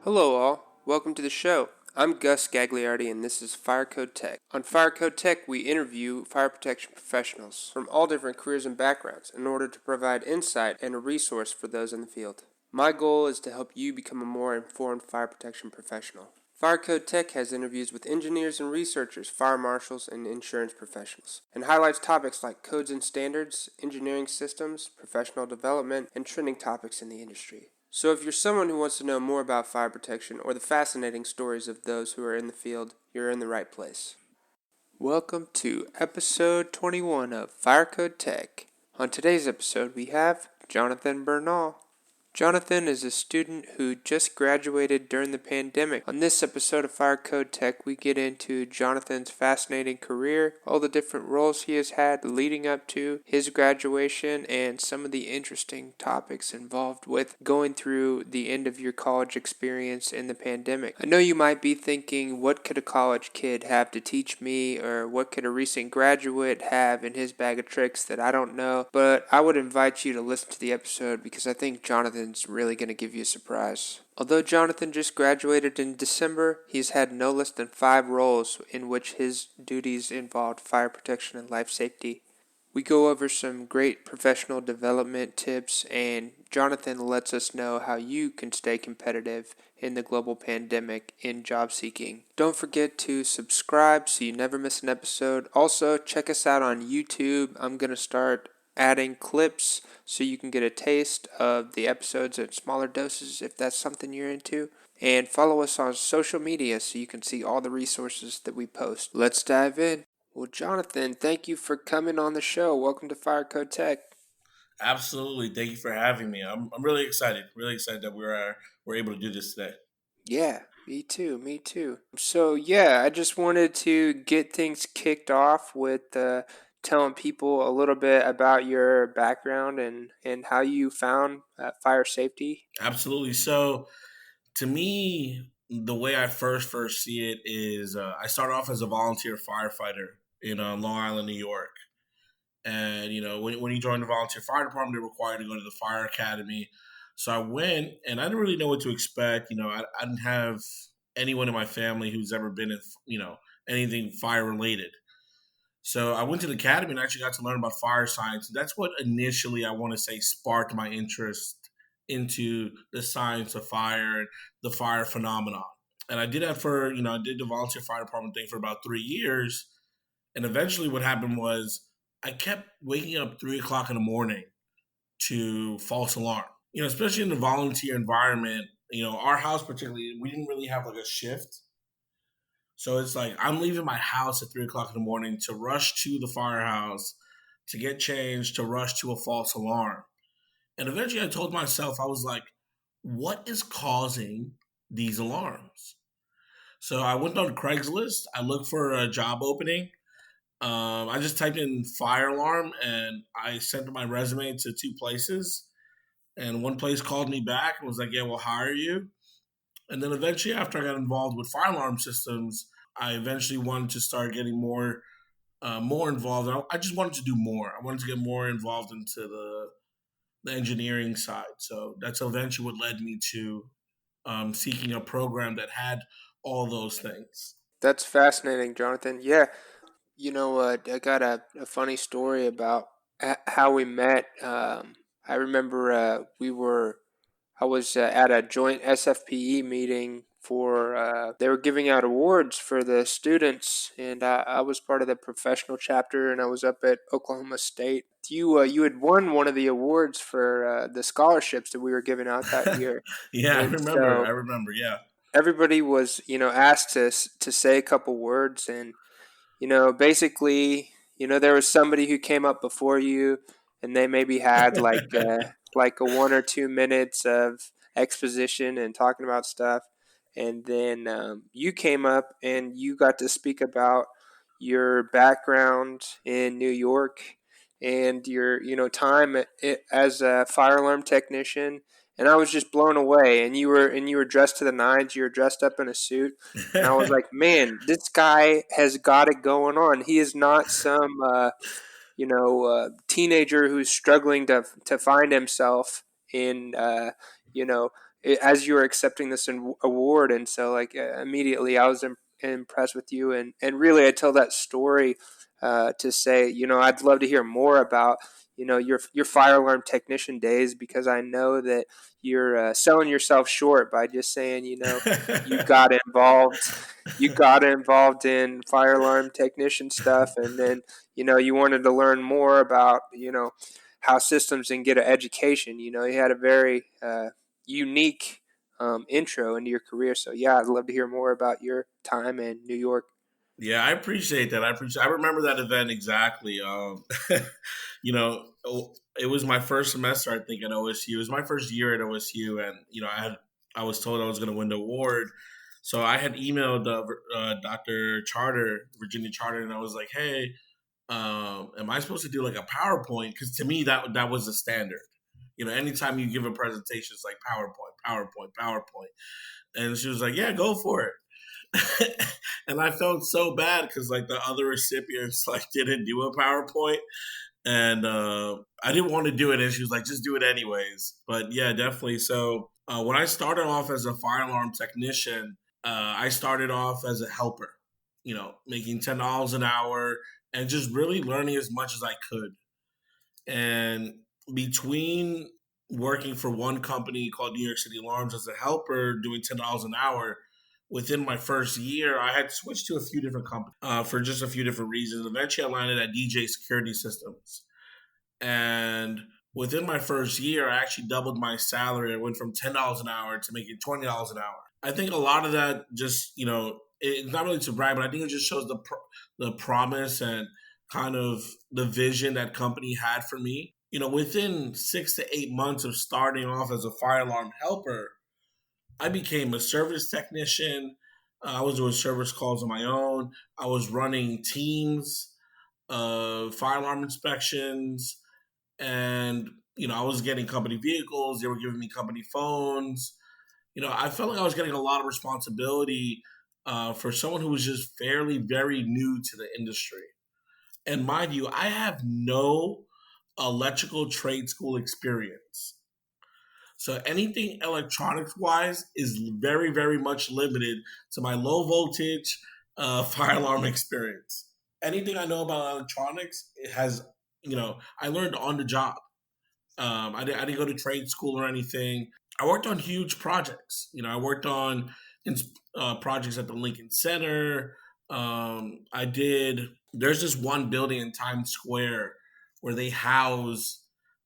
Hello all, welcome to the show. I'm Gus Gagliardi and this is Fire Code Tech. On Fire Code Tech, we interview fire protection professionals from all different careers and backgrounds in order to provide insight and a resource for those in the field. My goal is to help you become a more informed fire protection professional. Fire Code Tech has interviews with engineers and researchers, fire marshals, and insurance professionals, and highlights topics like codes and standards, engineering systems, professional development, and trending topics in the industry. So if you're someone who wants to know more about fire protection or the fascinating stories of those who are in the field, you're in the right place. Welcome to episode 21 of Fire Code Tech. On today's episode, we have Jonathan Bernal. Jonathan is a student who just graduated during the pandemic. On this episode of Fire Code Tech, we get into Jonathan's fascinating career, all the different roles he has had leading up to his graduation, and some of the interesting topics involved with going through the end of your college experience in the pandemic. I know you might be thinking, what could a college kid have to teach me, or what could a recent graduate have in his bag of tricks that I don't know? But I would invite you to listen to the episode because I think Jonathan's really going to give you a surprise. Although Jonathan just graduated in December, he's had no less than 5 roles in which his duties involved fire protection and life safety. We go over some great professional development tips, and Jonathan lets us know how you can stay competitive in the global pandemic in job seeking. Don't forget to subscribe so you never miss an episode. Also, check us out on YouTube. I'm going to start adding clips so you can get a taste of the episodes in smaller doses if that's something you're into. And follow us on social media so you can see all the resources that we post. Let's dive in. Well, Jonathan, thank you for coming on the show. Welcome to Fire Code Tech. Absolutely. Thank you for having me. I'm really excited. Really excited that we're able to do this today. Yeah, me too. Me too. So, yeah, I just wanted to get things kicked off with telling people a little bit about your background and how you found fire safety. Absolutely. So, to me, the way I first see it is I started off as a volunteer firefighter in Long Island, New York. And when you join the volunteer fire department, they're required to go to the fire academy. So I went, and I didn't really know what to expect. I didn't have anyone in my family who's ever been in anything fire related. So I went to the academy and actually got to learn about fire science. That's what initially I want to say sparked my interest into the science of fire and the fire phenomenon. And I did that I did the volunteer fire department thing for about 3 years. And eventually what happened was I kept waking up 3 o'clock in the morning to false alarm. Especially in the volunteer environment, our house particularly, we didn't really have like a shift. So it's like I'm leaving my house at 3 o'clock in the morning to rush to the firehouse, to get changed, to rush to a false alarm. And eventually I told myself, I was like, what is causing these alarms? So I went on Craigslist. I looked for a job opening. I just typed in fire alarm and I sent my resume to 2 places. And one place called me back and was like, yeah, we'll hire you. And then eventually, after I got involved with fire alarm systems, I eventually wanted to start getting more involved. I just wanted to do more. I wanted to get more involved into the engineering side. So that's eventually what led me to seeking a program that had all those things. That's fascinating, Jonathan. Yeah, I got a funny story about how we met. I remember I was at a joint SFPE meeting for, they were giving out awards for the students, and I was part of the professional chapter, and I was up at Oklahoma State. You had won one of the awards for the scholarships that we were giving out that year, Yeah, I and remember. I so remember. Yeah. everybody was, asked to say a couple words, and basically, there was somebody who came up before you, and they maybe had like a 1 or 2 minutes of exposition and talking about stuff, and then you came up and you got to speak about your background in New York and your time as a fire alarm technician. And I was just blown away. And you were dressed to the nines. You were dressed up in a suit, and I was like, man, this guy has got it going on. He is not some, teenager who's struggling to find himself in, as you were accepting this award. And so like immediately I was impressed with you, and really I tell that story to say, I'd love to hear more about your fire alarm technician days, because I know that you're selling yourself short by just saying you got involved you got involved in fire alarm technician stuff, and then you wanted to learn more about how systems and get an education. You had a very unique intro into your career. So yeah, I'd love to hear more about your time in New York. Yeah, I appreciate that. I remember that event exactly. It was my first semester, I think, at OSU. It was my first year at OSU, and I was told I was going to win the award. So I had emailed Dr. Charter, Virginia Charter, and I was like, "Hey, am I supposed to do like a PowerPoint?" Because to me, that was the standard. Anytime you give a presentation, it's like PowerPoint, PowerPoint, PowerPoint. And she was like, "Yeah, go for it." And I felt so bad because like the other recipients like didn't do a PowerPoint, and I didn't want to do it, and she was like, "Just do it anyways." But yeah, definitely. So when I started off as a fire alarm technician, I started off as a helper. Making $10 an hour and just really learning as much as I could. And between working for one company called New York City Alarms as a helper, doing $10 an hour, within my first year, I had switched to a few different companies for just a few different reasons. Eventually, I landed at DJ Security Systems. And within my first year, I actually doubled my salary. I went from $10 an hour to making $20 an hour. I think a lot of that just, it's not really to brag, but I think it just shows the promise and kind of the vision that company had for me. Within 6 to 8 months of starting off as a fire alarm helper, I became a service technician. I was doing service calls on my own. I was running teams of fire alarm inspections, and I was getting company vehicles. They were giving me company phones. I felt like I was getting a lot of responsibility for someone who was just fairly very new to the industry. And mind you, I have no electrical trade school experience. So anything electronics wise is very, very much limited to my low voltage fire alarm experience. Anything I know about electronics, it has, I learned on the job. I didn't go to trade school or anything. I worked on huge projects. I worked on projects at the Lincoln Center. I did. There's this one building in Times Square where they house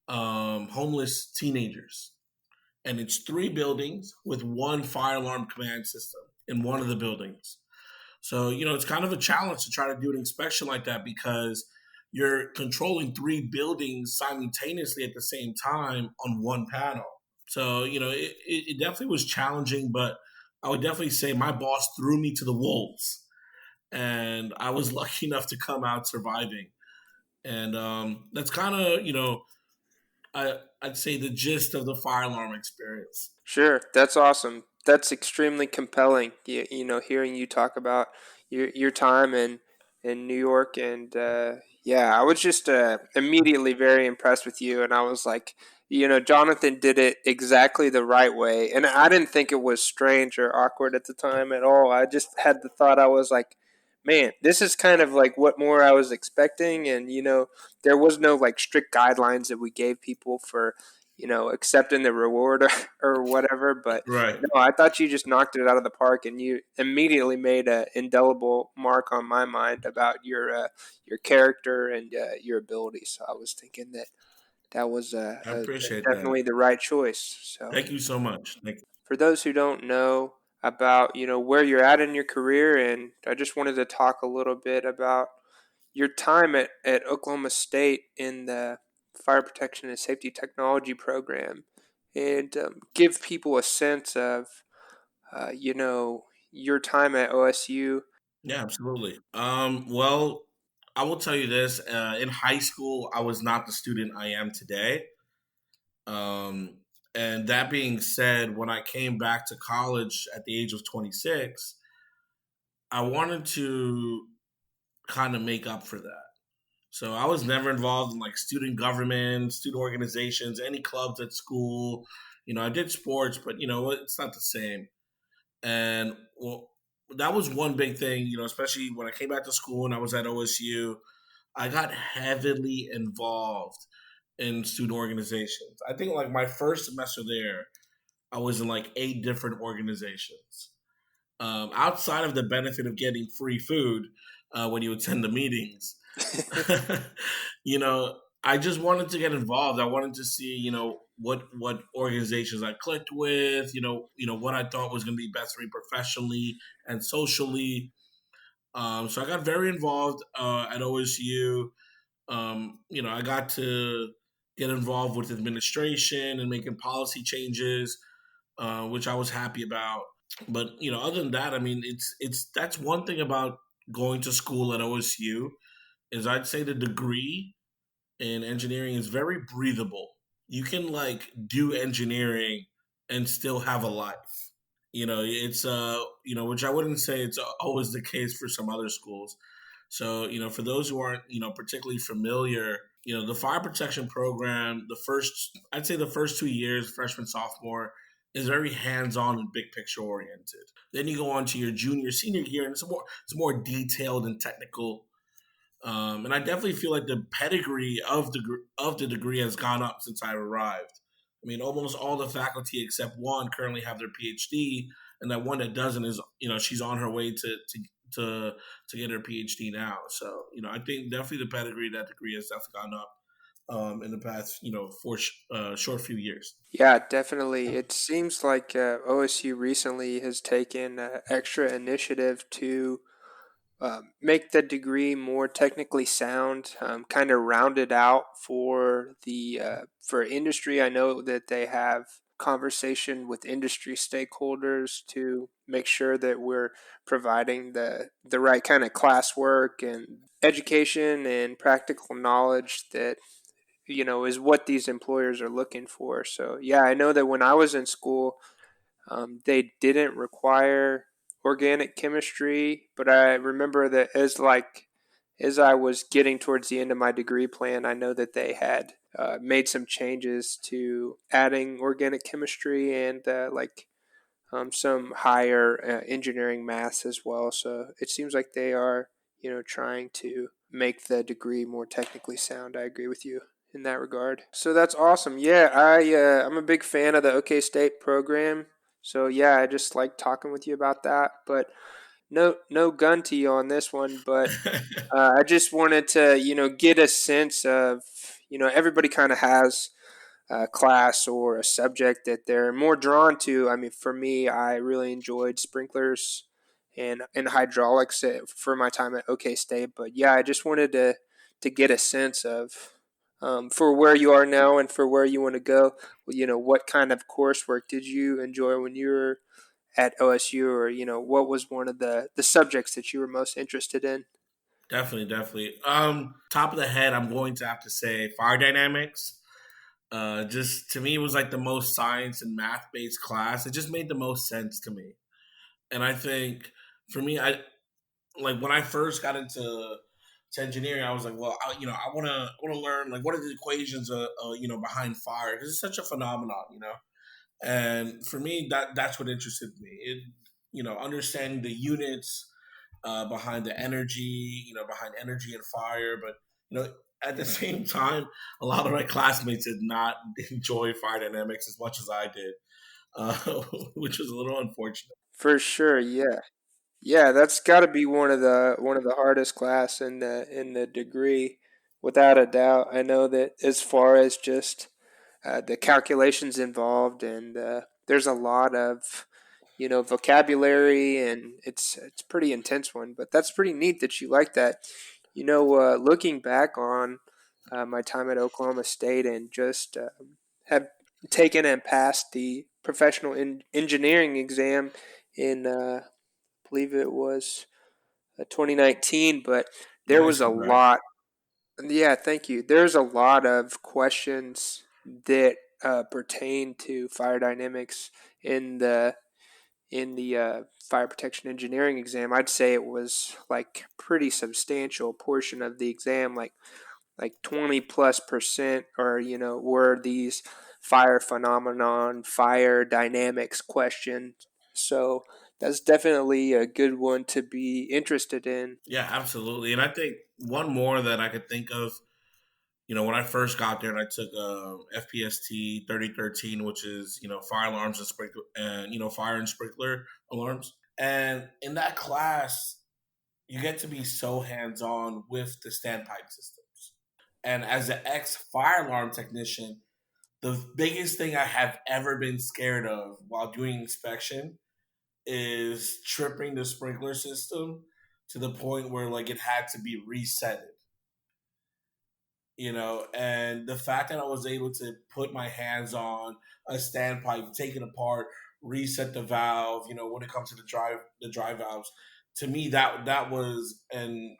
homeless teenagers, and it's 3 buildings with one fire alarm command system in one of the buildings. So, it's kind of a challenge to try to do an inspection like that because you're controlling 3 buildings simultaneously at the same time on one panel. So, it definitely was challenging, but I would definitely say my boss threw me to the wolves, and I was lucky enough to come out surviving. And that's kind of, I'd say the gist of the fire alarm experience. Sure, that's awesome. That's extremely compelling. Hearing you talk about your time in New York, and yeah, I was just immediately very impressed with you, and I was like, Jonathan did it exactly the right way, and I didn't think it was strange or awkward at the time at all. I just had the thought, I was like, man, this is kind of like what more I was expecting, and there was no like strict guidelines that we gave people for accepting the reward or whatever. But Right. no, I thought you just knocked it out of the park, and you immediately made an indelible mark on my mind about your character and your ability. So I was thinking that that was I appreciate that. definitely the right choice. So Thank you so much. Thank you. for those who don't know about where you're at in your career, and I just wanted to talk a little bit about your time at Oklahoma State in the Fire Protection and Safety Technology program, and give people a sense of, your time at OSU. Yeah, absolutely. Well, I will tell you this. In high school, I was not the student I am today. Um, and that being said, when I came back to college at the age of 26, I wanted to kind of make up for that. So I was never involved in like student government, student organizations, any clubs at school. I did sports, but it's not the same. And well, that was one big thing, especially when I came back to school and I was at OSU. I got heavily involved in student organizations. I think like my first semester there, I was in like 8 different organizations. Outside of the benefit of getting free food when you attend the meetings, I just wanted to get involved. I wanted to see, what organizations I clicked with, what I thought was going to be best for me professionally and socially. So I got very involved at OSU. I got to get involved with administration and making policy changes, which I was happy about. But other than that, I mean, it's that's one thing about going to school at OSU is I'd say the degree in engineering is very breathable. You can like do engineering and still have a life. It's which I wouldn't say it's always the case for some other schools. So, for those who aren't, particularly familiar, the fire protection program, I'd say the first 2 years, freshman, sophomore, is very hands-on and big picture oriented. Then you go on to your junior, senior year, and it's more detailed and technical. And I definitely feel like the pedigree of the degree has gone up since I arrived. I mean, almost all the faculty except one currently have their PhD, and that one that doesn't is, she's on her way to to get her PhD now. So, I think definitely the pedigree of that degree has definitely gone up in the past, short few years. Yeah, definitely. It seems like OSU recently has taken extra initiative to make the degree more technically sound, kind of rounded out for the for industry. I know that they have conversation with industry stakeholders to make sure that we're providing the right kind of classwork and education and practical knowledge that is what these employers are looking for. So yeah, I know that when I was in school, they didn't require organic chemistry, but I remember that as I was getting towards the end of my degree plan, I know that they had made some changes to adding organic chemistry and some higher engineering maths as well. So it seems like they are trying to make the degree more technically sound. I agree with you in that regard. So that's awesome. Yeah, I'm a big fan of the OK State program. So yeah, I just like talking with you about that. But no gun to you on this one. But I just wanted to get a sense of everybody kind of has a class or a subject that they're more drawn to. I mean, for me, I really enjoyed sprinklers and hydraulics for my time at OK State. But yeah, I just wanted to get a sense of for where you are now and for where you want to go. What kind of coursework did you enjoy when you were at OSU, or what was one of the subjects that you were most interested in? Definitely, definitely. Top of the head, I'm going to have to say fire dynamics. Just to me, it was like the most science and math based class. It just made the most sense to me. And I think for me, I like when I first got into to engineering, I was like, well, I want to learn like what are the equations, behind fire because it's such a phenomenon. And for me, that's what interested me. Understanding the units behind the energy, behind energy and fire. But at the same time, a lot of my classmates did not enjoy fire dynamics as much as I did, uh, which was a little unfortunate. For sure, yeah. Yeah, that's got to be one of the hardest class in the degree, without a doubt. I know that as far as just the calculations involved, and there's a lot of vocabulary, and it's pretty intense one. But that's pretty neat that you like that. Looking back on my time at Oklahoma State and just have taken and passed the professional engineering exam in believe it was 2019, but there Nice, was a congrats. lot. Yeah, thank you. There's a lot of questions that pertain to fire dynamics in the fire protection engineering exam. I'd say it was like pretty substantial portion of the exam, like 20+% or were these fire phenomenon, fire dynamics question. So that's definitely a good one to be interested in. Yeah, absolutely. And I think one more that I could think of, when I first got there and I took FPST 3013, which is, fire alarms and sprinkler and, fire and sprinkler alarms. And in that class, you get to be so hands on with the standpipe systems. And as an ex fire alarm technician, the biggest thing I have ever been scared of while doing inspection is tripping the sprinkler system to the point where like it had to be resetted. And the fact that I was able to put my hands on a standpipe, take it apart, reset the valve, when it comes to the drive valves, to me that was, and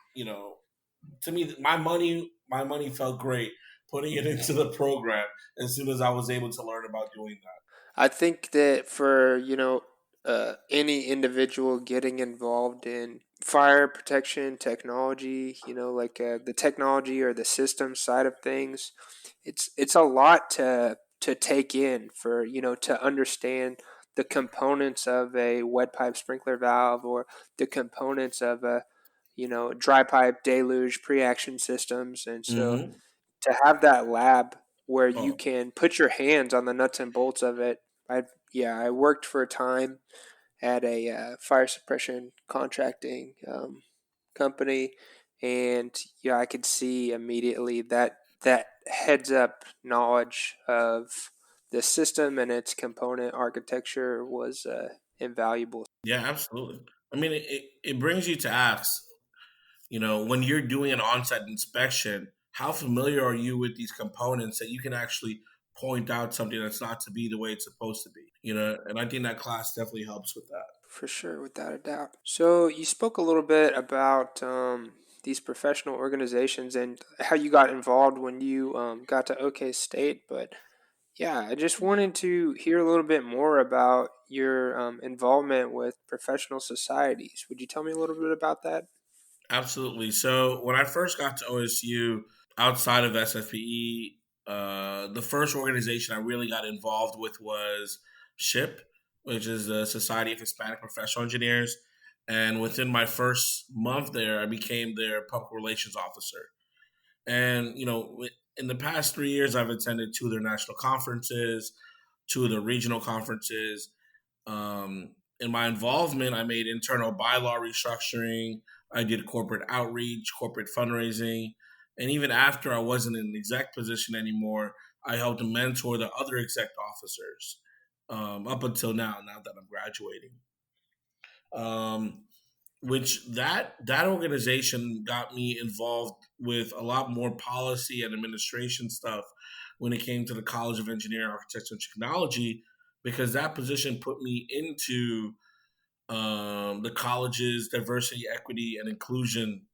to me my money felt great putting it into the program as soon as I was able to learn about doing that. I think that for, any individual getting involved in fire protection technology, like the technology or the system side of things, it's a lot to take in for, to understand the components of a wet pipe sprinkler valve or the components of a, dry pipe deluge pre-action systems. And so Mm-hmm. to have that lab where you Oh, can put your hands on the nuts and bolts of it. I worked for a time at a fire suppression contracting company, and yeah, I could see immediately that heads up knowledge of the system and its component architecture was invaluable. yeah, absolutely. I mean, it brings you to ask, when you're doing an on-site inspection, how familiar are you with these components that you can actually point out something that's not to be the way it's supposed to be? And I think that class definitely helps with that. For sure, without a doubt. So you spoke a little bit about these professional organizations and how you got involved when you got to OK State. But yeah, I just wanted to hear a little bit more about your involvement with professional societies. Would you tell me a little bit about that? Absolutely. So when I first got to OSU, outside of SFPE, the first organization I really got involved with was SHIP, which is the Society of Hispanic Professional Engineers. And within my first month there, I became their public relations officer. And, in the past 3 years, I've attended two of their national conferences, two of the regional conferences. In my involvement, I made internal bylaw restructuring. I did corporate outreach, corporate fundraising. And even after I wasn't in an exec position anymore, I helped to mentor the other exec officers up until now that I'm graduating. Um, which that organization got me involved with a lot more policy and administration stuff when it came to the College of Engineering, Architecture, and Technology, because that position put me into the college's diversity, equity, and inclusion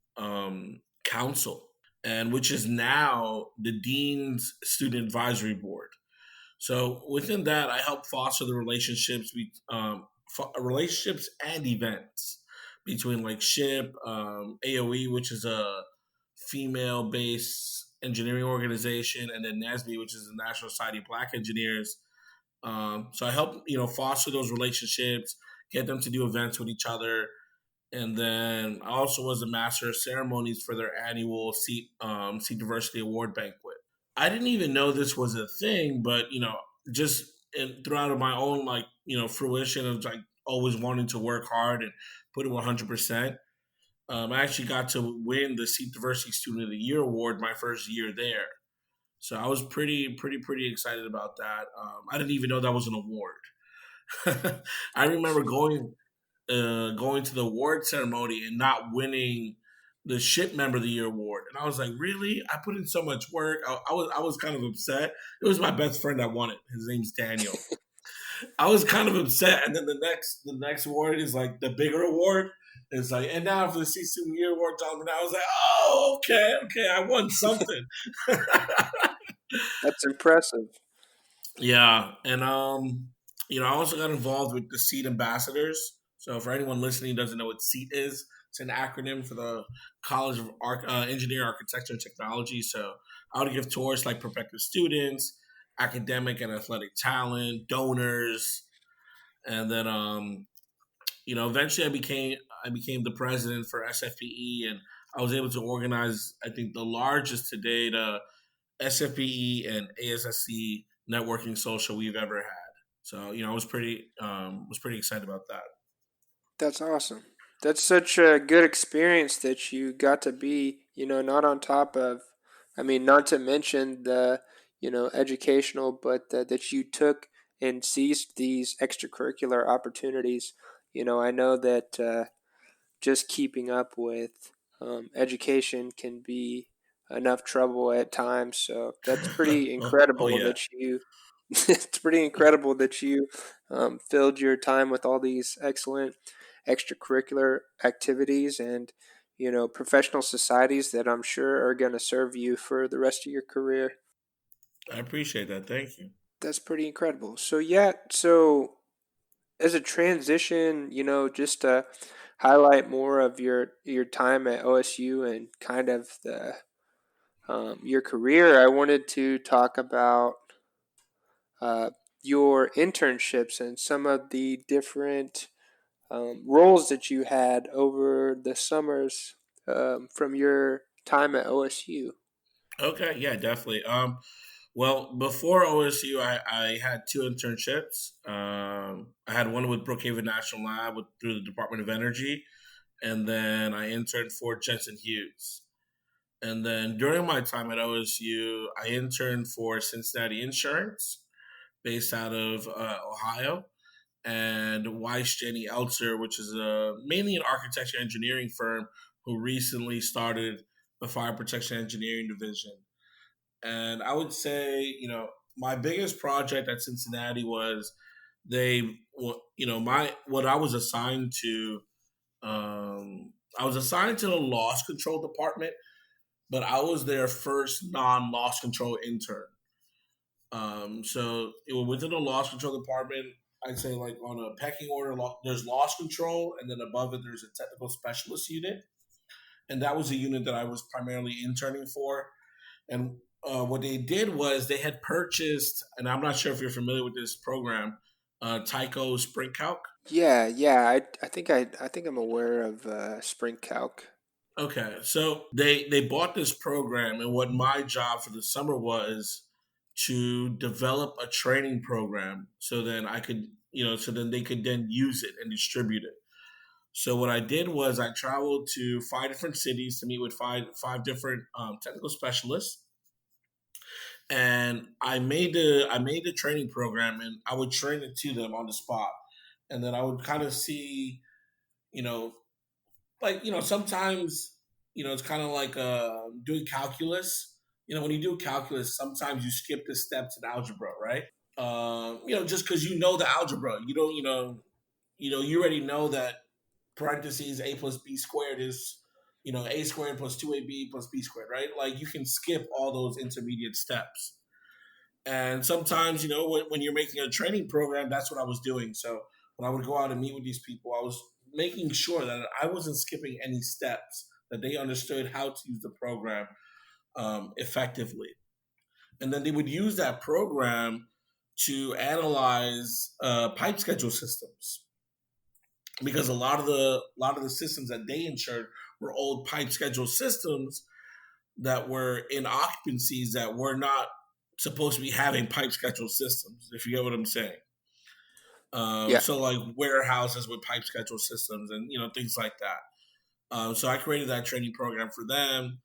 council, and which is now the dean's student advisory board. So within that, I help foster the relationships and events between like SHIP, AOE, which is a female-based engineering organization, and then NASB, which is the National Society of Black Engineers. So I help foster those relationships, get them to do events with each other, and then I also was a master of ceremonies for their annual Seat Diversity Award banquet. I didn't even know this was a thing, but just throughout my own like fruition of like always wanting to work hard and put it 100%. I actually got to win the Seat Diversity Student of the Year award my first year there, so I was pretty excited about that. I didn't even know that was an award. I remember going to the award ceremony and not winning the Ship Member of the Year award, and I was like, "Really? I put in so much work." I was kind of upset. It was my best friend that won it. His name's Daniel. I was kind of upset, and then the next award is like the bigger award. It's like, and now for the Season Year Award, John Bernal. I was like, "Oh, okay, I won something." That's impressive. Yeah, and I also got involved with the SEAT ambassadors. So for anyone listening who doesn't know what SEAT is, it's an acronym for the College of Engineering, Architecture, and Technology. So I would give tours like prospective students, academic and athletic talent, donors, and then eventually I became the president for SFPE, and I was able to organize, I think, the largest to date SFPE and ASSC networking social we've ever had. So I was pretty excited about that. That's awesome. That's such a good experience that you got to be, not on top of, I mean, not to mention the, educational, but that you took and seized these extracurricular opportunities. I know that just keeping up with education can be enough trouble at times. So that's pretty Oh incredible yeah, that you. It's pretty incredible that you filled your time with all these excellent extracurricular activities and professional societies that I'm sure are going to serve you for the rest of your career. I appreciate that. Thank you. That's pretty incredible. So yeah, so as a transition, just to highlight more of your time at OSU and kind of the your career, I wanted to talk about uh, your internships and some of the different roles that you had over the summers from your time at OSU. Okay, yeah, definitely. Well, before OSU, I had two internships. I had one with Brookhaven National Lab through the Department of Energy, and then I interned for Jensen Hughes. And then during my time at OSU, I interned for Cincinnati Insurance, based out of Ohio, and Weiss Jenny Eltzer, which is mainly an architecture engineering firm who recently started the fire protection engineering division. And I would say, my biggest project at Cincinnati was my what I was assigned to. I was assigned to the loss control department, but I was their first non-loss control intern. So it was within the loss control department. I'd say like on a pecking order, there's loss control, and then above it there's a technical specialist unit, and that was a unit that I was primarily interning for. And what they did was they had purchased, and I'm not sure if you're familiar with this program, Tyco Spring Calc. Yeah. I think I'm aware of Spring Calc. Okay, so they bought this program, and what my job for the summer was to develop a training program, so then so then they could then use it and distribute it. So what I did was I traveled to five different cities to meet with five different technical specialists, and I made the training program, and I would train it to them on the spot, and then I would kind of see, you know, sometimes, it's kind of like doing calculus. When you do calculus, sometimes you skip the steps in algebra, right? Just because you know the algebra, you don't, you already know that parentheses a plus b squared is, a squared plus 2ab plus b squared, right? Like you can skip all those intermediate steps. And sometimes, when you're making a training program, that's what I was doing. So when I would go out and meet with these people, I was making sure that I wasn't skipping any steps, that they understood how to use the program effectively. And then they would use that program to analyze pipe schedule systems, because a lot of the systems that they insured were old pipe schedule systems that were in occupancies that were not supposed to be having pipe schedule systems, if you get what I'm saying. Yeah. So like warehouses with pipe schedule systems and things like that. So I created that training program for them.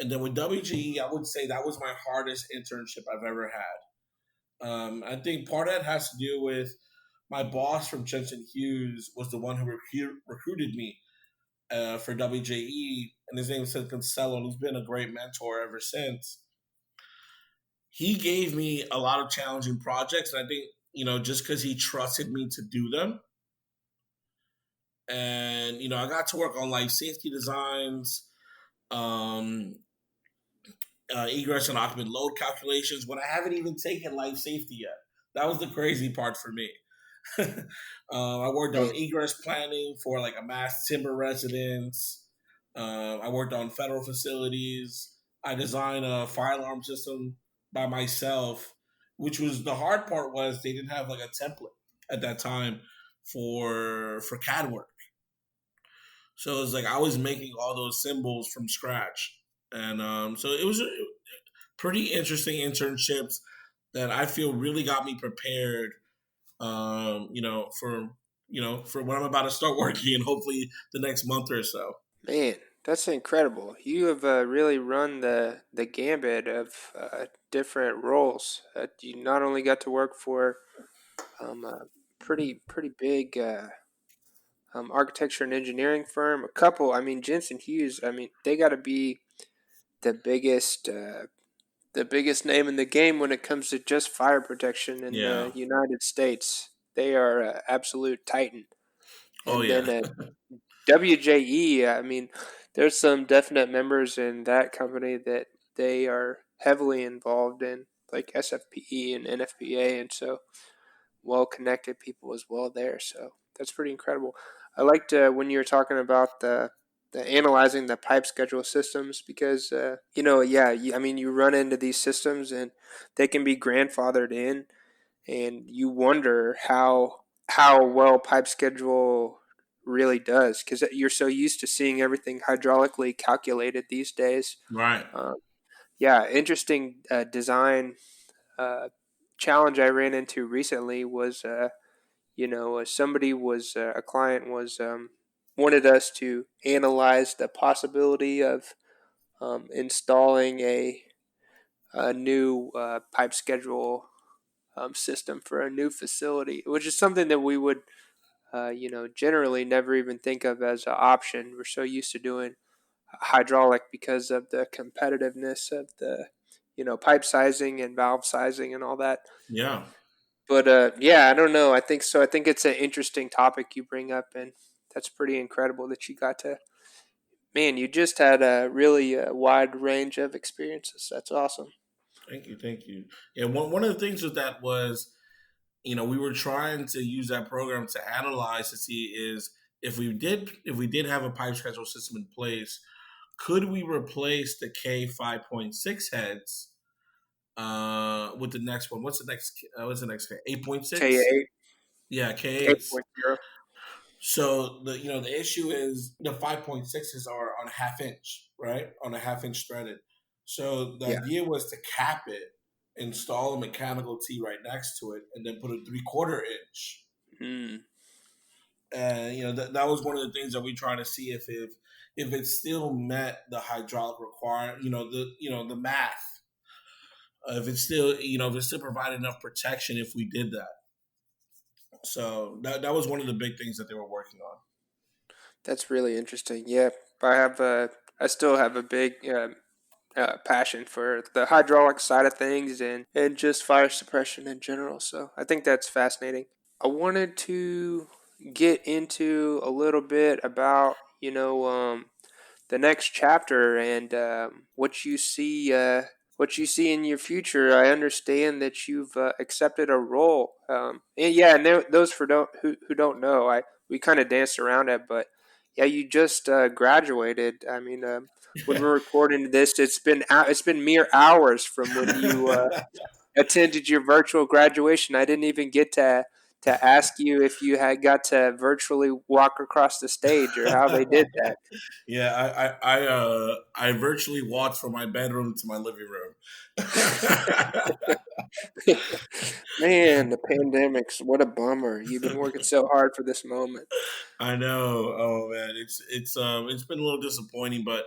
And then with WGE, I would say that was my hardest internship I've ever had. I think part of that has to do with my boss from Jensen Hughes was the one who recruited me for WJE, and his name is Sid Kinsella, and he's been a great mentor ever since. He gave me a lot of challenging projects, and I think, just because he trusted me to do them, and I got to work on like safety designs, um, egress and occupant load calculations when I haven't even taken life safety yet. That was the crazy part for me. I worked on Man. egress planning for like a mass timber residence. I worked on federal facilities. I designed a fire alarm system by myself which was the hard part was they didn't have like a template at that time for CAD work. So it was like I was making all those symbols from scratch, and so it was a pretty interesting internships that I feel really got me prepared. For for when I'm about to start working, and hopefully the next month or so. Man, that's incredible. You have really run the gambit of different roles. You not only got to work for a pretty big architecture and engineering firm, a couple. I mean, Jensen Hughes. I mean, they got to be the biggest the biggest name in the game when it comes to just fire protection in Yeah. the United States. They are absolute titan. Oh And yeah. then WJE, I mean, there's some definite members in that company that they are heavily involved in, like SFPE and NFPA, and so well connected people as well there. So that's pretty incredible. I liked when you were talking about the analyzing the pipe schedule systems because yeah, I mean you run into these systems and they can be grandfathered in, and you wonder how well pipe schedule really does because you're so used to seeing everything hydraulically calculated these days. Right. Um, yeah, interesting design uh, challenge I ran into recently was somebody was a client was wanted us to analyze the possibility of installing a new pipe schedule system for a new facility, which is something that we would, generally never even think of as an option. We're so used to doing hydraulic because of the competitiveness of the, pipe sizing and valve sizing and all that. Yeah. But yeah, I don't know. I think so. I think it's an interesting topic you bring up, and that's pretty incredible that you got to. Man, you just had a really wide range of experiences. That's awesome. Thank you. Thank you. Yeah. One of the things with that was, we were trying to use that program to analyze to see is if we did have a pipe schedule system in place, could we replace the K 5.6 heads with the next one? What's the next K? 8.6? K8, Yeah, eight K8s. point zero. So the issue is the 5.6s are on a half inch, right? On a half inch threaded. So the Yeah. idea was to cap it, install a mechanical T right next to it, and then put a 3/4 inch. Mm, And that was one of the things that we trying to see if it still met the hydraulic requirement, the math. If it still provided enough protection if we did that. So that was one of the big things that they were working on. that's really interesting. Yeah, I have I still have a big passion for the hydraulic side of things and just fire suppression in general. So I think that's fascinating. I wanted to get into a little bit about the next chapter and what you see in your future. I understand that you've accepted a role. And yeah, and those for don't who don't know, I we kind of danced around it, but yeah, you just graduated. I mean, when we're recording this, it's been mere hours from when you attended your virtual graduation. I didn't even get to ask you if you had got to virtually walk across the stage or how they did that. Yeah, I virtually walked from my bedroom to my living room. Man, the pandemics, what a bummer. You've been working so hard for this moment. I know. Oh man, it's been a little disappointing, but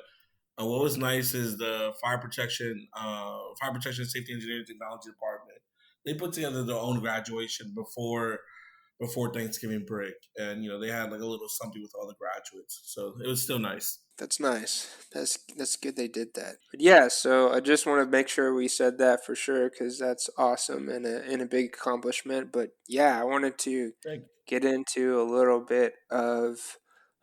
what was nice is the fire protection, safety engineering technology department. They put together their own graduation before Thanksgiving break, and they had like a little something with all the graduates, so it was still nice. That's nice. That's good they did that. But yeah, so I just want to make sure we said that for sure because that's awesome and a big accomplishment. But yeah, I wanted to Thank get into a little bit of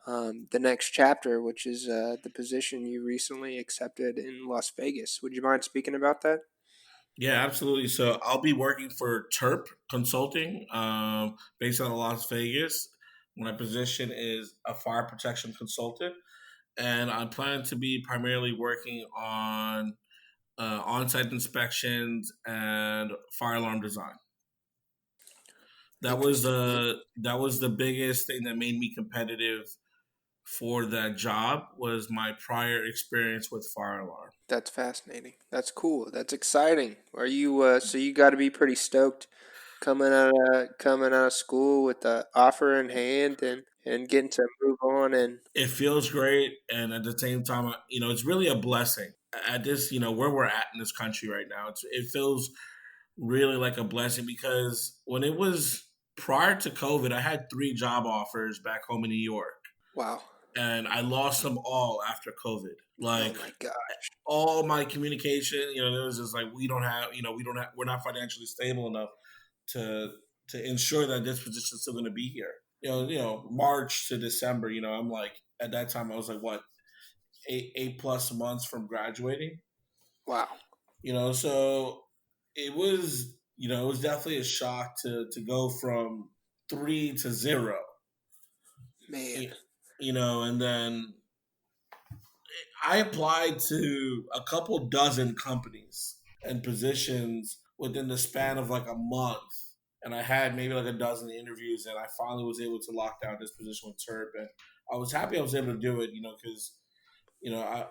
the next chapter, which is the position you recently accepted in Las Vegas. Would you mind speaking about that? Yeah, absolutely. So I'll be working for TERP Consulting, based out of Las Vegas. My position is a fire protection consultant, and I plan to be primarily working on on-site inspections, and fire alarm design. Interesting. That was the biggest thing that made me competitive for that job was my prior experience with fire alarm. That's fascinating. That's cool. That's exciting. Are you so you got to be pretty stoked coming out of school with the offer in hand and getting to move on and It feels great, and at the same time, it's really a blessing at this, where we're at in this country right now. It feels really like a blessing because when it was prior to COVID, I had 3 job offers back home in New York, wow. and I lost them all after COVID. Oh Like my gosh. all my communication, it was just like we're not financially stable enough to ensure that this position is still going to be here. March to December. I'm like at that time I was like what 8+ months from graduating. Wow. So it was definitely a shock to go from 3 to 0. Man. And then I applied to a couple dozen companies and positions within the span of like a month. And I had maybe like a dozen interviews, and I finally was able to lock down this position with TERP. And I was happy I was able to do it, because, you know,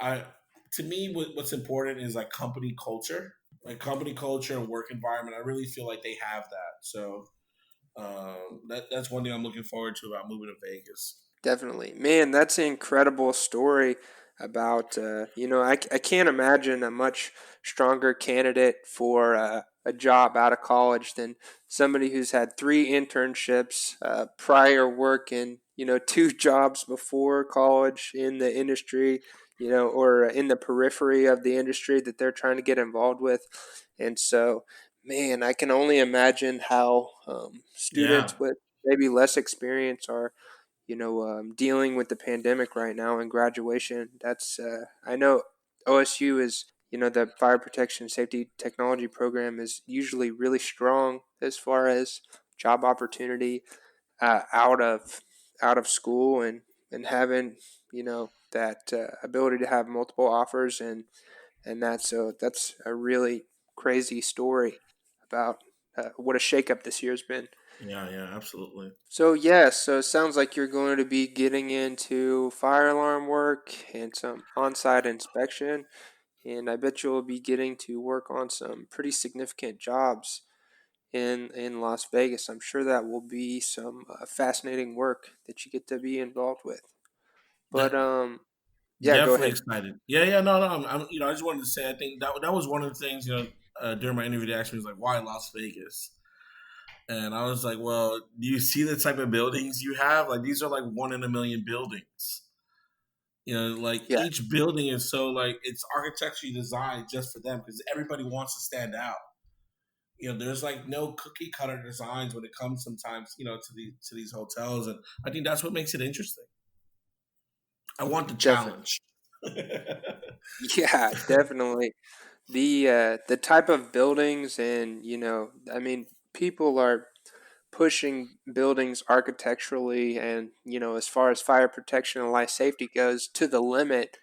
I to me, what's important is like company culture and work environment. I really feel like they have that. So that's one thing I'm looking forward to about moving to Vegas. Definitely. Man, that's an incredible story about, I can't imagine a much stronger candidate for a job out of college than somebody who's had 3 internships, prior work in, 2 jobs before college in the industry, or in the periphery of the industry that they're trying to get involved with. And so, man, I can only imagine how Yeah, students with maybe less experience are dealing with the pandemic right now and graduation. That's I know OSU is the fire protection safety technology program is usually really strong as far as job opportunity out of school and having that ability to have multiple offers and that's a really crazy story about what a shakeup this year's been. yeah, yeah, absolutely. So yes, so it sounds like you're going to be getting into fire alarm work and some on-site inspection, and I bet you'll be getting to work on some pretty significant jobs in Las Vegas. I'm sure that will be some fascinating work that you get to be involved with. But That yeah, go Definitely ahead. excited. Yeah, yeah, no, no. I just wanted to say, I think that was one of the things, during my interview, they asked me, was like, why Las Vegas? And I was like, well, do you see the type of buildings you have? Like, these are like 1 in a million buildings. Like Yeah, each building is so like it's architecturally designed just for them because everybody wants to stand out. There's like no cookie cutter designs when it comes sometimes, to these hotels, and I think that's what makes it interesting. I want the definitely. challenge. Yeah, definitely. The type of buildings and I mean, people are pushing buildings architecturally and as far as fire protection and life safety goes to the limit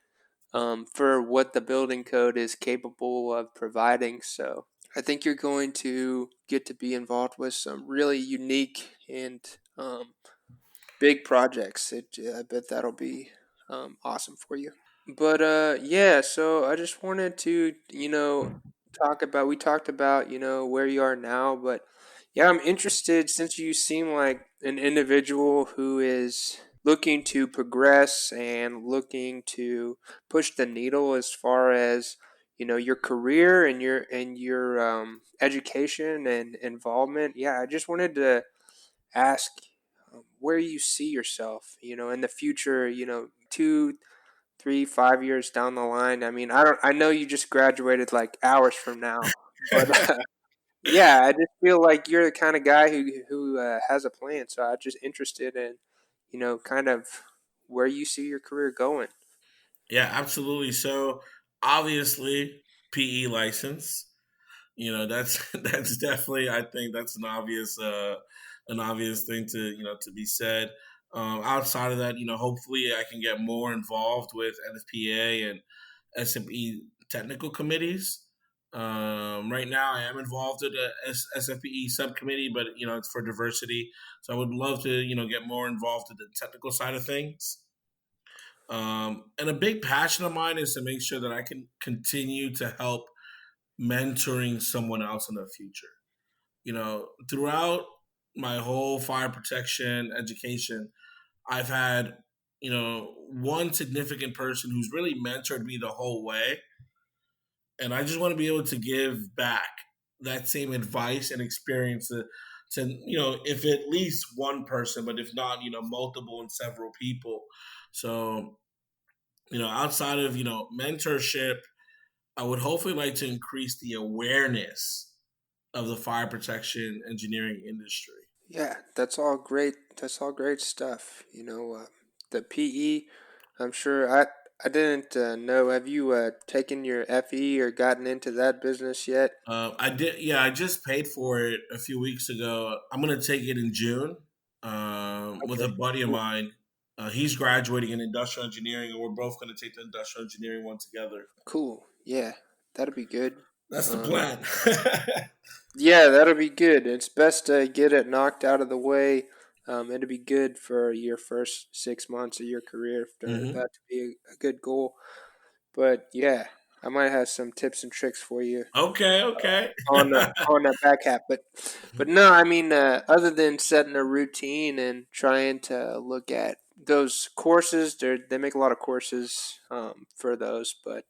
for what the building code is capable of providing. So I think you're going to get to be involved with some really unique and big projects. I bet that'll be awesome for you. But yeah, so I just wanted to, we talked about, where you are now, but yeah, I'm interested since you seem like an individual who is looking to progress and looking to push the needle as far as, your career and your education and involvement. Yeah, I just wanted to ask where you see yourself, in the future, 2, 3, 5 years down the line. I mean, I don't. I know you just graduated like hours from now, but yeah, I just feel like you're the kind of guy who has a plan. So I'm just interested in, kind of where you see your career going. Yeah, absolutely. So obviously, PE license. That's that's definitely. I think that's an obvious thing to to be said. Outside of that, hopefully I can get more involved with NFPA and SME technical committees. Right now, I am involved in a SFPE subcommittee, but it's for diversity. So I would love to get more involved in the technical side of things. And a big passion of mine is to make sure that I can continue to help mentoring someone else in the future. Throughout my whole fire protection education, I've had, one significant person who's really mentored me the whole way. And I just want to be able to give back that same advice and experience to if at least one person, but if not, multiple and several people. So, outside of, mentorship, I would hopefully like to increase the awareness of the fire protection engineering industry. Yeah, that's all great. That's all great stuff. The PE. I'm sure I didn't know. Have you taken your FE or gotten into that business yet? I did. Yeah, I just paid for it a few weeks ago. I'm gonna take it in June with a Okay, buddy of cool. mine. He's graduating in industrial engineering, and we're both gonna take the industrial engineering one together. Cool. Yeah, that'll be good. That's the Um, plan. yeah, that'll be good. It's best to get it knocked out of the way. It'll be good for your first 6 months of your career for hmm that to be a good goal. But yeah, I might have some tips and tricks for you Okay. Okay. on that back half. But no, I mean, other than setting a routine and trying to look at those courses, they make a lot of courses for those. But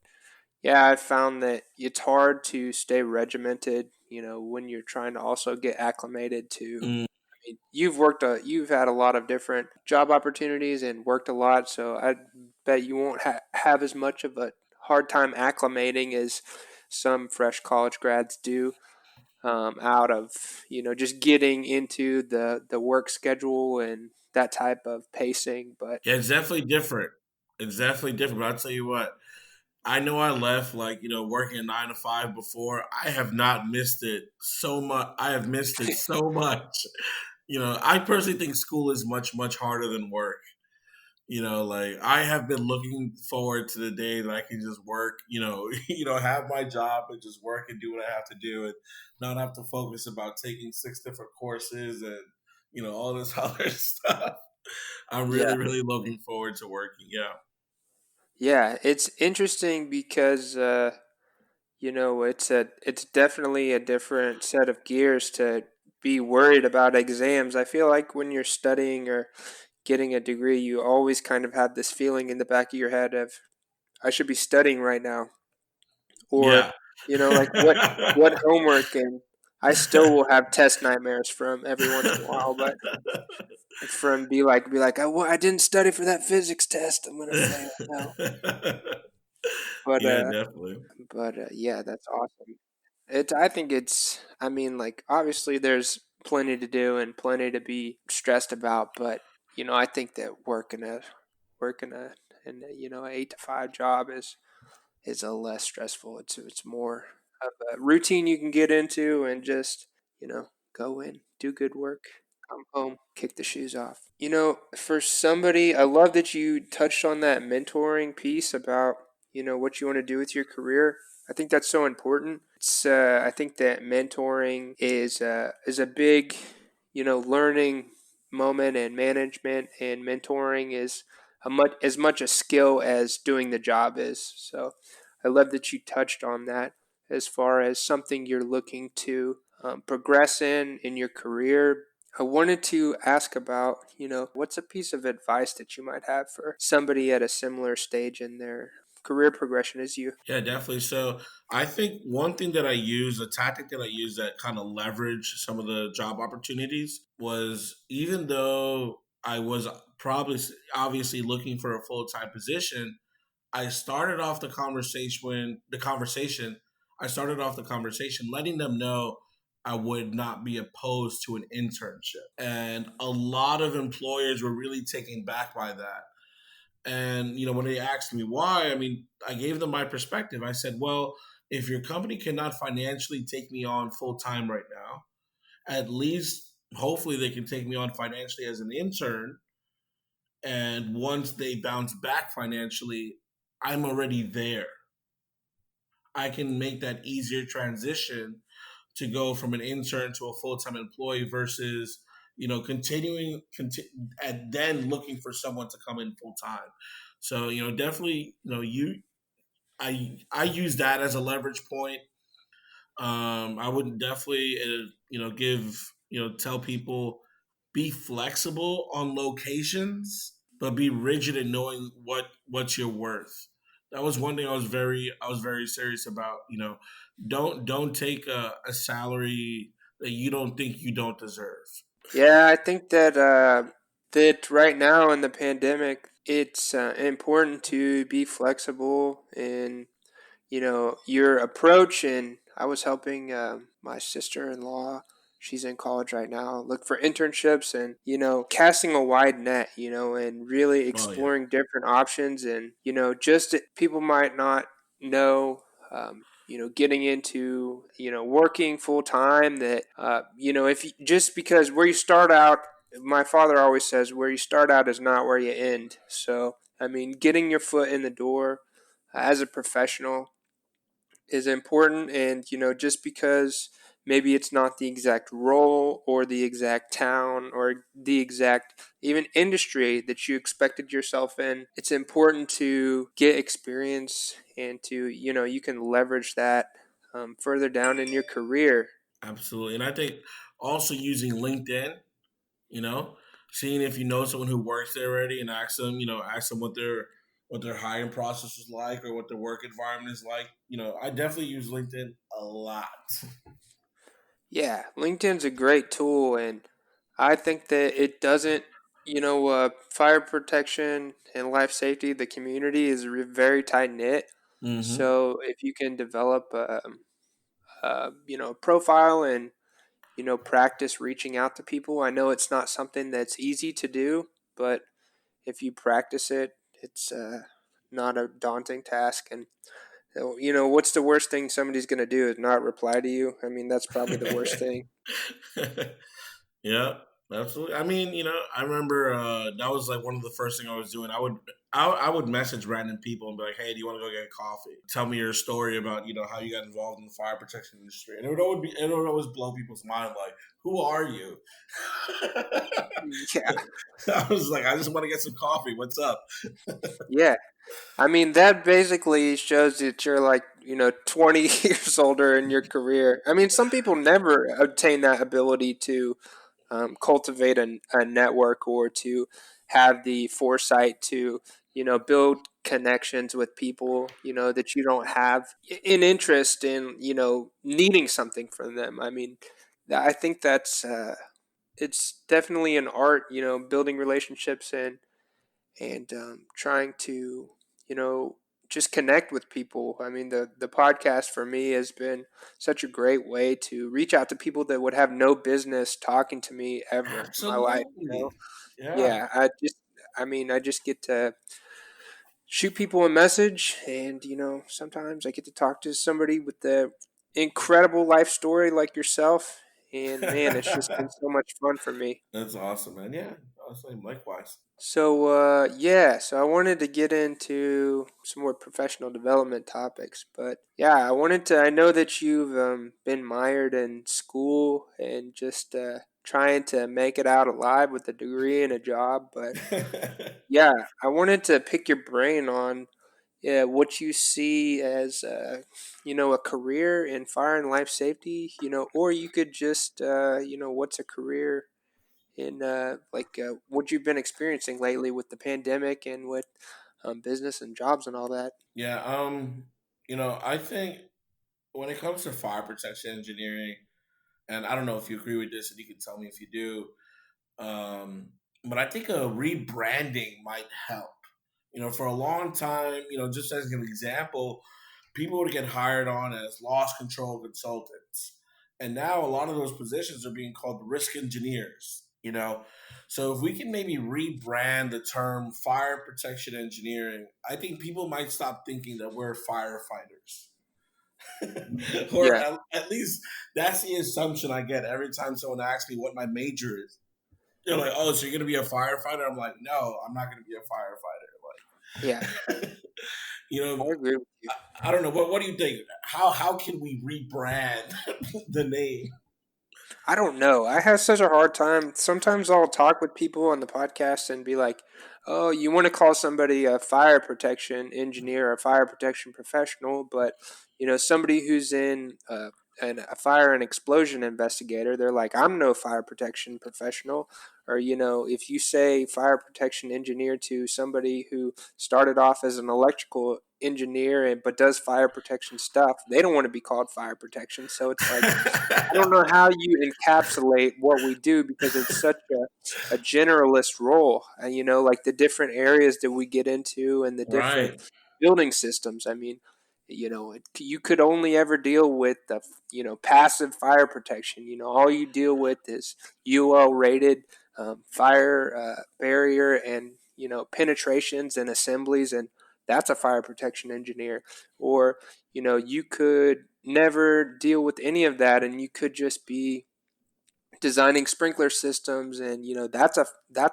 yeah, I found that it's hard to stay regimented. When you're trying to also get acclimated to. Mm. I mean, you've had a lot of different job opportunities and worked a lot, so I bet you won't have as much of a hard time acclimating as some fresh college grads do. Out of just getting into the work schedule and that type of pacing. But Yeah, it's definitely different. It's definitely different. But I'll tell you what. I know I left working a 9 to 5 before. I have not missed it so much. I have missed it so much. I personally think school is much, much harder than work. Like I have been looking forward to the day that I can just work, have my job and just work and do what I have to do and not have to focus about taking 6 different courses and, all this other stuff. I'm yeah, really, really looking forward to working. Yeah. yeah, it's interesting because it's definitely a different set of gears to be worried about exams. I feel like when you're studying or getting a degree, you always kind of have this feeling in the back of your head of I should be studying right now, or Yeah. like what homework, and I still will have test nightmares from every once in a while, but from be like I didn't study for that physics test, I'm gonna fail now. But Yeah, definitely. yeah, that's awesome. I think I mean, like, obviously there's plenty to do and plenty to be stressed about, but I think that working a in a, 8 to 5 job is a less stressful. It's more of a routine you can get into and just go in, do good work, come home, kick the shoes off. For somebody, I love that you touched on that mentoring piece about what you want to do with your career. I think that's so important. I think that mentoring is a big learning moment, and management and mentoring is as much a skill as doing the job is. So I love that you touched on that as far as something you're looking to progress in your career. I wanted to ask about, what's a piece of advice that you might have for somebody at a similar stage in their career progression as you? Yeah, definitely. So I think one thing that I use, a tactic that I use that kind of leveraged some of the job opportunities was even though I was probably obviously looking for a full time position, I started off I started off the conversation letting them know I would not be opposed to an internship. And a lot of employers were really taken back by that. And, when they asked me why, I mean, I gave them my perspective. I said, well, if your company cannot financially take me on full time right now, at least hopefully they can take me on financially as an intern. And once they bounce back financially, I'm already there. I can make that easier transition to go from an intern to a full time employee versus and then looking for someone to come in full time. So definitely, I use that as a leverage point. I would definitely, give, tell people be flexible on locations, but be rigid in knowing what you're worth. That was one thing I was very serious about. Don't take a salary that you don't think you don't deserve. Yeah, I think that right now in the pandemic, it's important to be flexible in your approach. And I was helping my sister-in-law, she's in college right now, look for internships and casting a wide net, and really Oh yeah, exploring different options. And just people might not know, getting into working full time, that if you, just because where you start out, my father always says where you start out is not where you end. So I mean, getting your foot in the door as a professional is important. And just because maybe it's not the exact role or the exact town or the exact even industry that you expected yourself in, it's important to get experience and to you can leverage that further down in your career. absolutely. And I think also using LinkedIn, you know, seeing if you know someone who works there already and ask them what their hiring process is like or what their work environment is like. I definitely use LinkedIn a lot. Yeah, LinkedIn's a great tool, and I think that it doesn't, fire protection and life safety, the community is very tight knit. Hmm. So if you can develop a profile and, practice reaching out to people, I know it's not something that's easy to do, but if you practice it, it's not a daunting task. And, what's the worst thing somebody's going to do is not reply to you? I mean, that's probably the worst thing. Yeah, absolutely. I mean, I remember that was like one of the first thing I was doing. I would message random people and be like, "Hey, do you want to go get coffee? Tell me your story about how you got involved in the fire protection industry." And it would always blow people's mind, like, "Who are you?" Yeah. I was like, "I just want to get some coffee. What's up?" Yeah. I mean, that basically shows that you're like, 20 years older in your career. I mean, some people never obtain that ability to cultivate a network or to have the foresight to, build connections with people, that you don't have an interest in, needing something from them. I mean, I think it's definitely an art, building relationships and trying to you know just connect with people. I mean, the podcast for me has been such a great way to reach out to people that would have no business talking to me ever in my life. Absolutely. Yeah. Yeah, I just get to shoot people a message, and sometimes I get to talk to somebody with the incredible life story like yourself, and man, it's just been so much fun for me. That's awesome, man. Yeah, awesome. Likewise. So I wanted to get into some more professional development topics, but yeah, I know that you've been mired in school and just trying to make it out alive with a degree and a job. But yeah, I wanted to pick your brain on what you see as a career in fire and life safety, or you could just what's a career in what you've been experiencing lately with the pandemic and with business and jobs and all that. Yeah. I think when it comes to fire protection engineering, and I don't know if you agree with this, and you can tell me if you do. But I think a rebranding might help. For a long time, just as an example, people would get hired on as loss control consultants. And now a lot of those positions are being called risk engineers. So if we can maybe rebrand the term fire protection engineering, I think people might stop thinking that we're firefighters. Or Yeah, at least that's the assumption I get every time someone asks me what my major is. They're like, "Oh, so you're gonna be a firefighter?" I'm like, "No, I'm not gonna be a firefighter." yeah, Like, You I know, agree with you. I don't know. What do you think? How can we rebrand the name? I don't know. I have such a hard time. Sometimes I'll talk with people on the podcast and be like, "Oh, you want to call somebody a fire protection engineer or a fire protection professional, but somebody who's in a fire and explosion investigator, they're like, I'm no fire protection professional." Or if you say fire protection engineer to somebody who started off as an electrical engineer and but does fire protection stuff, they don't want to be called fire protection. So it's like I don't know how you encapsulate what we do because it's such a generalist role. And, like the different areas that we get into and the different Right. building systems. I mean, you could only ever deal with the, passive fire protection. All you deal with is UL rated fire barrier and, penetrations and assemblies. And that's a fire protection engineer. Or you could never deal with any of that and you could just be designing sprinkler systems and that's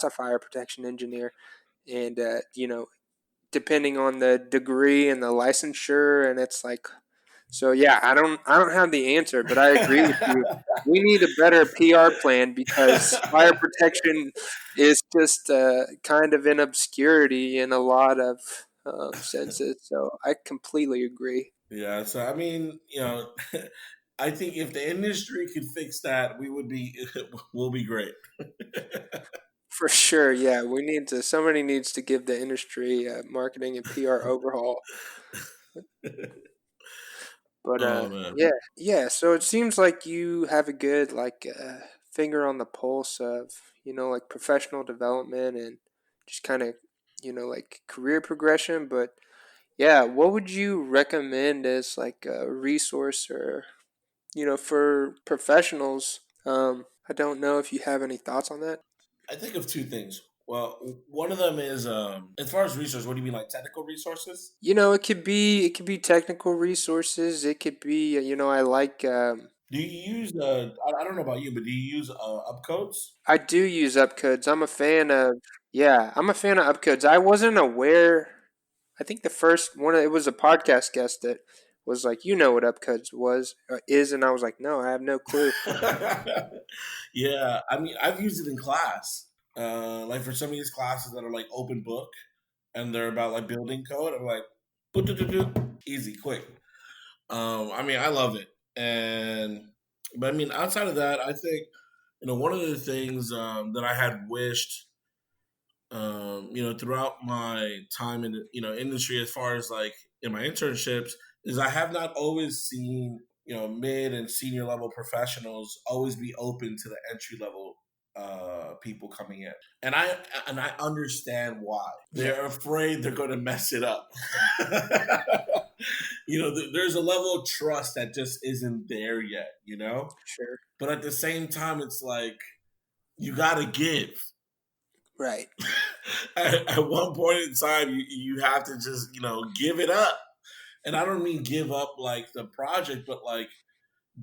a fire protection engineer and depending on the degree and the licensure and it's like so yeah I don't have the answer but I agree with you we need a better PR plan because fire protection is just kind of in obscurity in a lot of senses so I completely agree. Yeah. So I mean, I think if the industry could fix that, we would be we'll be great. For sure, yeah. Somebody needs to give the industry marketing and PR overhaul. But Oh man. yeah, yeah. So it seems like you have a good like finger on the pulse of like professional development and just kind of like career progression. But yeah, what would you recommend as like a resource or for professionals? I don't know if you have any thoughts on that. I think of two things. Well, one of them is as far as resources. What do you mean, like technical resources? It could be technical resources. It could be I like Do you use I don't know about you, but do you use upcodes? I do use upcodes. I'm a fan of upcodes. I wasn't aware. I think the first one it was a podcast guest that was like, what upcodes was is, and I was like, no, I have no clue. Yeah, I mean, I've used it in class. Like for some of these classes that are like open book and they're about like building code, I'm like, easy, quick. I mean, I love it, and but I mean, outside of that, I think one of the things that I had wished, throughout my time in the industry, as far as like in my internships, is I have not always seen mid and senior level professionals always be open to the entry level people coming in, and I understand why. Yeah, They're afraid they're going to mess it up. There's a level of trust that just isn't there yet. sure, But at the same time, it's like you got to give. right. At one point in time, you have to just give it up, and I don't mean give up like the project, but like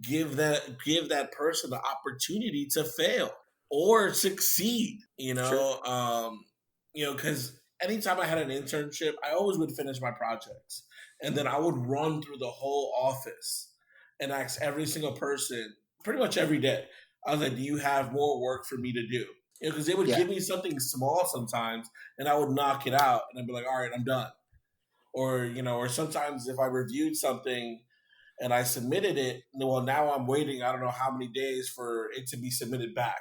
give that person the opportunity to fail or succeed. Sure. Because anytime I had an internship, I always would finish my projects, and then I would run through the whole office and ask every single person, pretty much every day. I was like, "Do you have more work for me to do?" Because they would Yeah. give me something small sometimes, and I would knock it out, and I'd be like, "All right, I'm done." Or sometimes if I reviewed something and I submitted it. Well, now I'm waiting. I don't know how many days for it to be submitted back.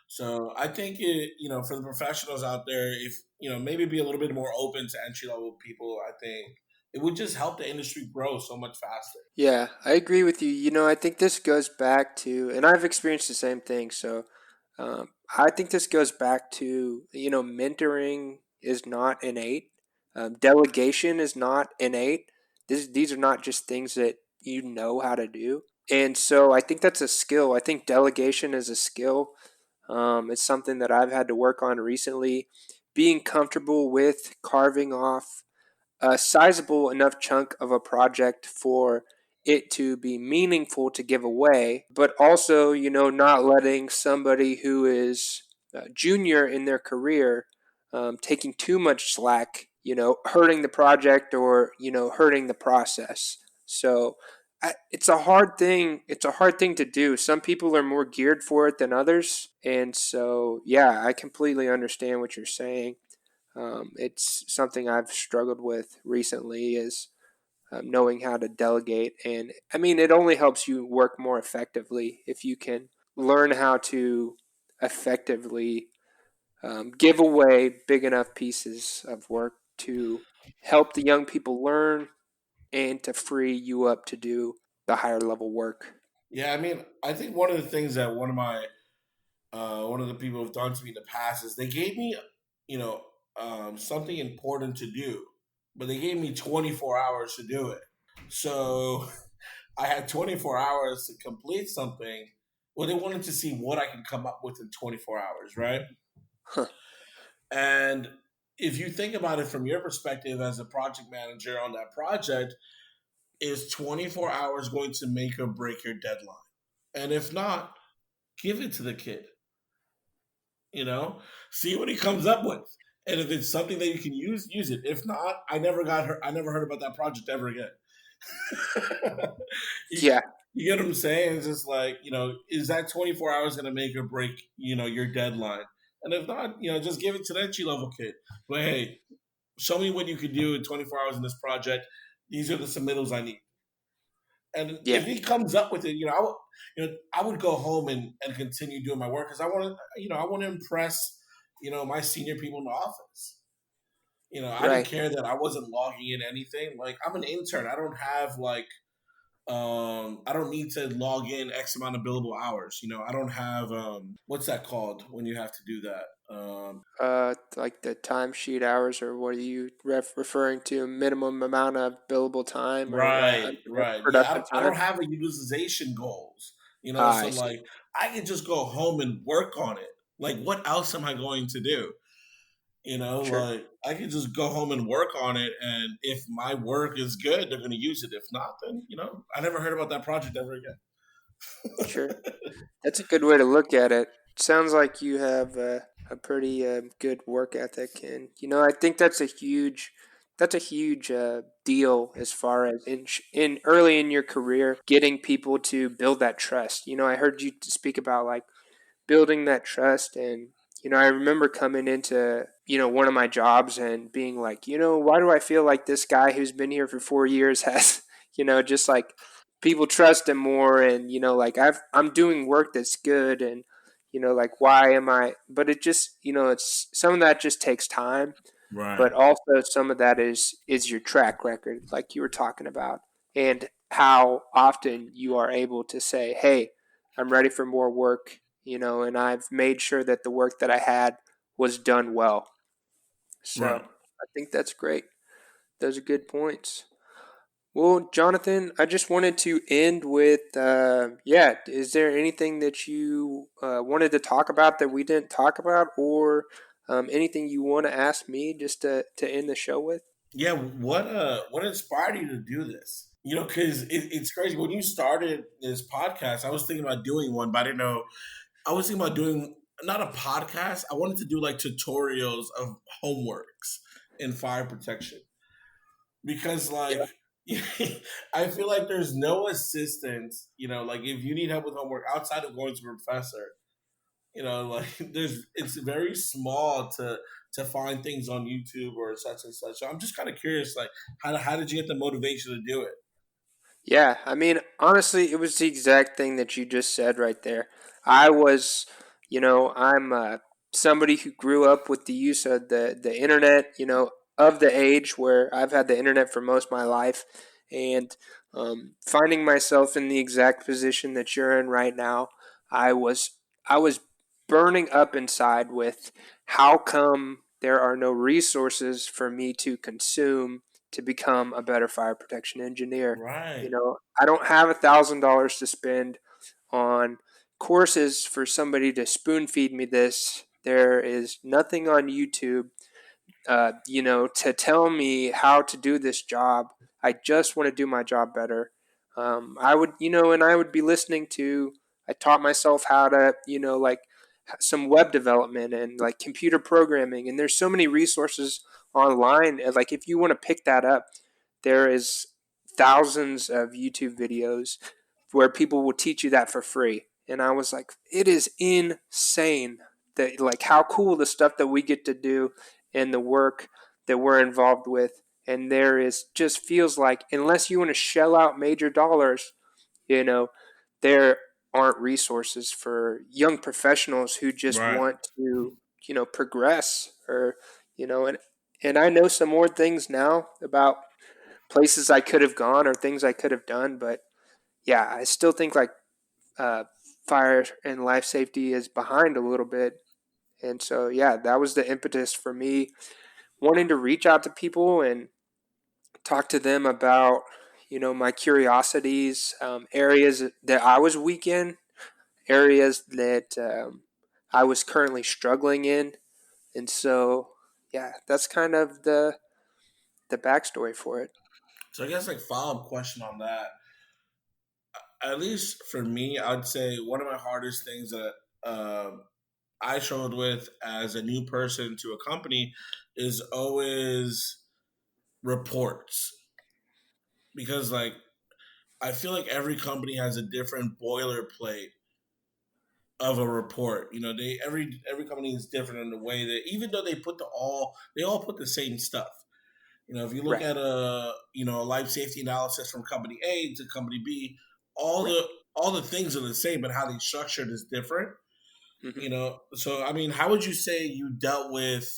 So I think for the professionals out there, if maybe be a little bit more open to entry level people. I think it would just help the industry grow so much faster. Yeah, I agree with you. I think this goes back to, and I've experienced the same thing. So, I think this goes back to, mentoring is not innate. Delegation is not innate. These are not just things that you know how to do. And so I think that's a skill. I think delegation is a skill. It's something that I've had to work on recently. Being comfortable with carving off a sizable enough chunk of a project for it to be meaningful to give away, but also, not letting somebody who is junior in their career taking too much slack, hurting the project or, hurting the process. So it's a hard thing. It's a hard thing to do. Some people are more geared for it than others. And so, yeah, I completely understand what you're saying. It's something I've struggled with recently is knowing how to delegate. And I mean, it only helps you work more effectively if you can learn how to effectively give away big enough pieces of work to help the young people learn and to free you up to do the higher level work. Yeah, I mean, I think one of the things that one of the people have done to me in the past is they gave me, you know, something important to do, but they gave me 24 hours to do it. So I had 24 hours to complete something. Well, they wanted to see what I can come up with in 24 hours, right? Huh. And if you think about it from your perspective as a project manager on that project, is 24 hours going to make or break your deadline? And if not, give it to the kid, you know, see what he comes up with. And if it's something that you can use it. If not, I never heard about that project ever again. you, Yeah, you get what I'm saying? It's just like, is that 24 hours going to make or break, your deadline? And if not, just give it to the entry level kid. But hey, show me what you could do in 24 hours in this project. These are the submittals I need. And yeah, if he comes up with it, I would go home and continue doing my work because I want to impress, my senior people in the office. I didn't right. care that I wasn't logging in anything. Like I'm an intern. I don't have I don't need to log in X amount of billable hours. I don't have what's that called when you have to do that? Like the timesheet hours, or what are you referring to? Minimum amount of billable time or Right, right. Yeah, productive I don't time? have a utilization goals. I So see. like I can just go home and work on it. Like what else am I going to do? Sure, Like I can just go home and work on it, and if my work is good, they're going to use it. If not, then I never heard about that project ever again. sure. That's a good way to look at it. Sounds like you have a pretty good work ethic, and I think that's a huge deal as far as in early in your career, getting people to build that trust. I heard you speak about like building that trust, and I remember coming into one of my jobs and being like, why do I feel like this guy who's been here for 4 years has just like people trust him more, and like I'm doing work that's good, and like why am I, but it just it's some of that just takes time, Right, but also some of that is your track record like you were talking about, and how often you are able to say, hey, I'm ready for more work, and I've made sure that the work that I had was done well. So right. I think that's great. Those are good points. Well, Jonathan, I just wanted to end with, yeah, is there anything that you wanted to talk about that we didn't talk about, or anything you want to ask me just to end the show with? Yeah, what inspired you to do this? Because it's crazy. When you started this podcast, I was thinking about doing one, but I didn't know. I was thinking about doing not a podcast. I wanted to do like tutorials of homeworks in fire protection because Yeah. like I feel like there's no assistance. Like if you need help with homework outside of going to a professor, like it's very small to find things on YouTube or such and such. So I'm just kind of curious, like how did you get the motivation to do it? Yeah, I mean, honestly, it was the exact thing that you just said right there. I was, I'm somebody who grew up with the use of the internet, of the age where I've had the internet for most of my life, and finding myself in the exact position that you're in right now, I was burning up inside with how come there are no resources for me to consume to become a better fire protection engineer. Right, I don't have $1,000 to spend on courses for somebody to spoon feed me this. There is nothing on YouTube, to tell me how to do this job. I just want to do my job better. I would, and I would be listening to, I taught myself how to, like some web development and like computer programming. And there's so many resources online. Like if you want to pick that up, there is thousands of YouTube videos where people will teach you that for free. And I was like, it is insane that like how cool the stuff that we get to do and the work that we're involved with. And there is just feels like unless you want to shell out major dollars, you know, there aren't resources for young professionals who just Right. want to, progress or, and I know some more things now about places I could have gone or things I could have done, but yeah, I still think like uh, fire and life safety is behind a little bit. And so, yeah, that was the impetus for me wanting to reach out to people and talk to them about, my curiosities, areas that I was weak in, areas that I was currently struggling in. And so, yeah, that's kind of the backstory for it. So I guess like follow up question on that. At least for me, I'd say one of my hardest things that uh, I struggled with as a new person to a company is always reports, because like I feel like every company has a different boilerplate of a report. You know, they every company is different in the way that even though they all put the same stuff. You know, if you look Right, at a life safety analysis from company A to company B, all right. the all the things are the same, but how they structured is different. Hmm. So I mean, how would you say you dealt with,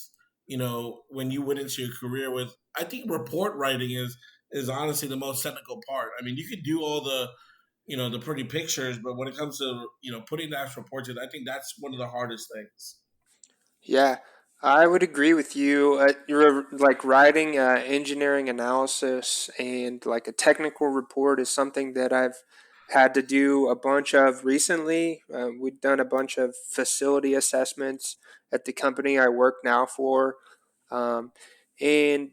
when you went into your career with? I think report writing is honestly the most technical part. I mean, you could do all the pretty pictures, but when it comes to putting the actual reports in, I think that's one of the hardest things. Yeah, I would agree with you. You're like writing engineering analysis and like a technical report is something that I've had to do a bunch of recently. We've done a bunch of facility assessments at the company I work now for. Um, and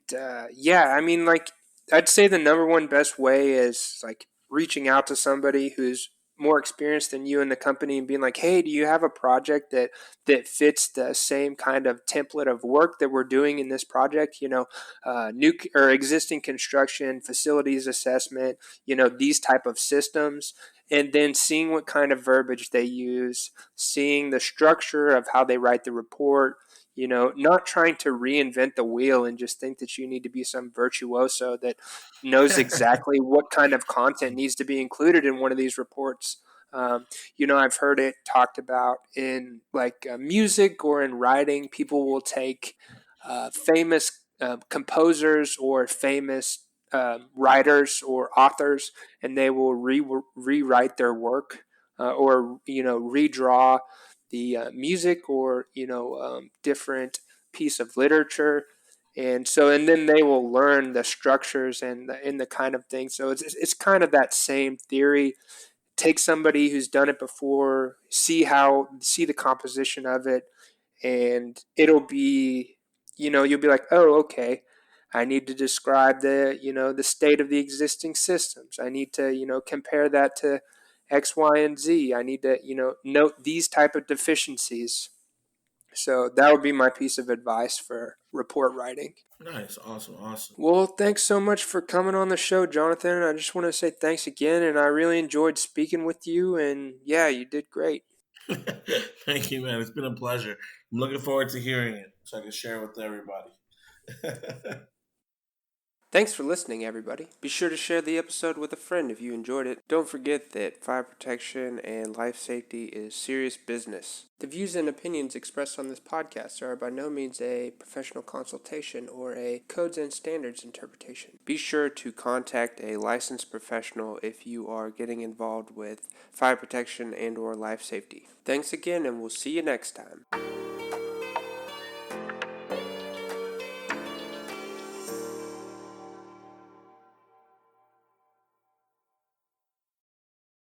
yeah, I mean, like, I'd say the number one best way is like reaching out to somebody who's more experienced than you in the company and being like, hey, do you have a project that fits the same kind of template of work that we're doing in this project? New or existing construction, facilities assessment, these type of systems, and then seeing what kind of verbiage they use, seeing the structure of how they write the report, not trying to reinvent the wheel and just think that you need to be some virtuoso that knows exactly what kind of content needs to be included in one of these reports. Um, I've heard it talked about in like music or in writing. People will take famous composers or famous writers or authors, and they will rewrite their work or redraw the music or different piece of literature. And then they will learn the structures and the kind of thing. So it's kind of that same theory. Take somebody who's done it before, see the composition of it, and it'll be, you'll be like, oh, okay, I need to describe the state of the existing systems. I need to, compare that to X, Y, and Z. I need to, note these type of deficiencies. So that would be my piece of advice for report writing. Nice, awesome, awesome. Well, thanks so much for coming on the show, Jonathan. I just want to say thanks again, and I really enjoyed speaking with you. And yeah, you did great. Thank you, man. It's been a pleasure. I'm looking forward to hearing it so I can share it with everybody. Thanks for listening, everybody. Be sure to share the episode with a friend if you enjoyed it. Don't forget that fire protection and life safety is serious business. The views and opinions expressed on this podcast are by no means a professional consultation or a codes and standards interpretation. Be sure to contact a licensed professional if you are getting involved with fire protection and or life safety. Thanks again, and we'll see you next time.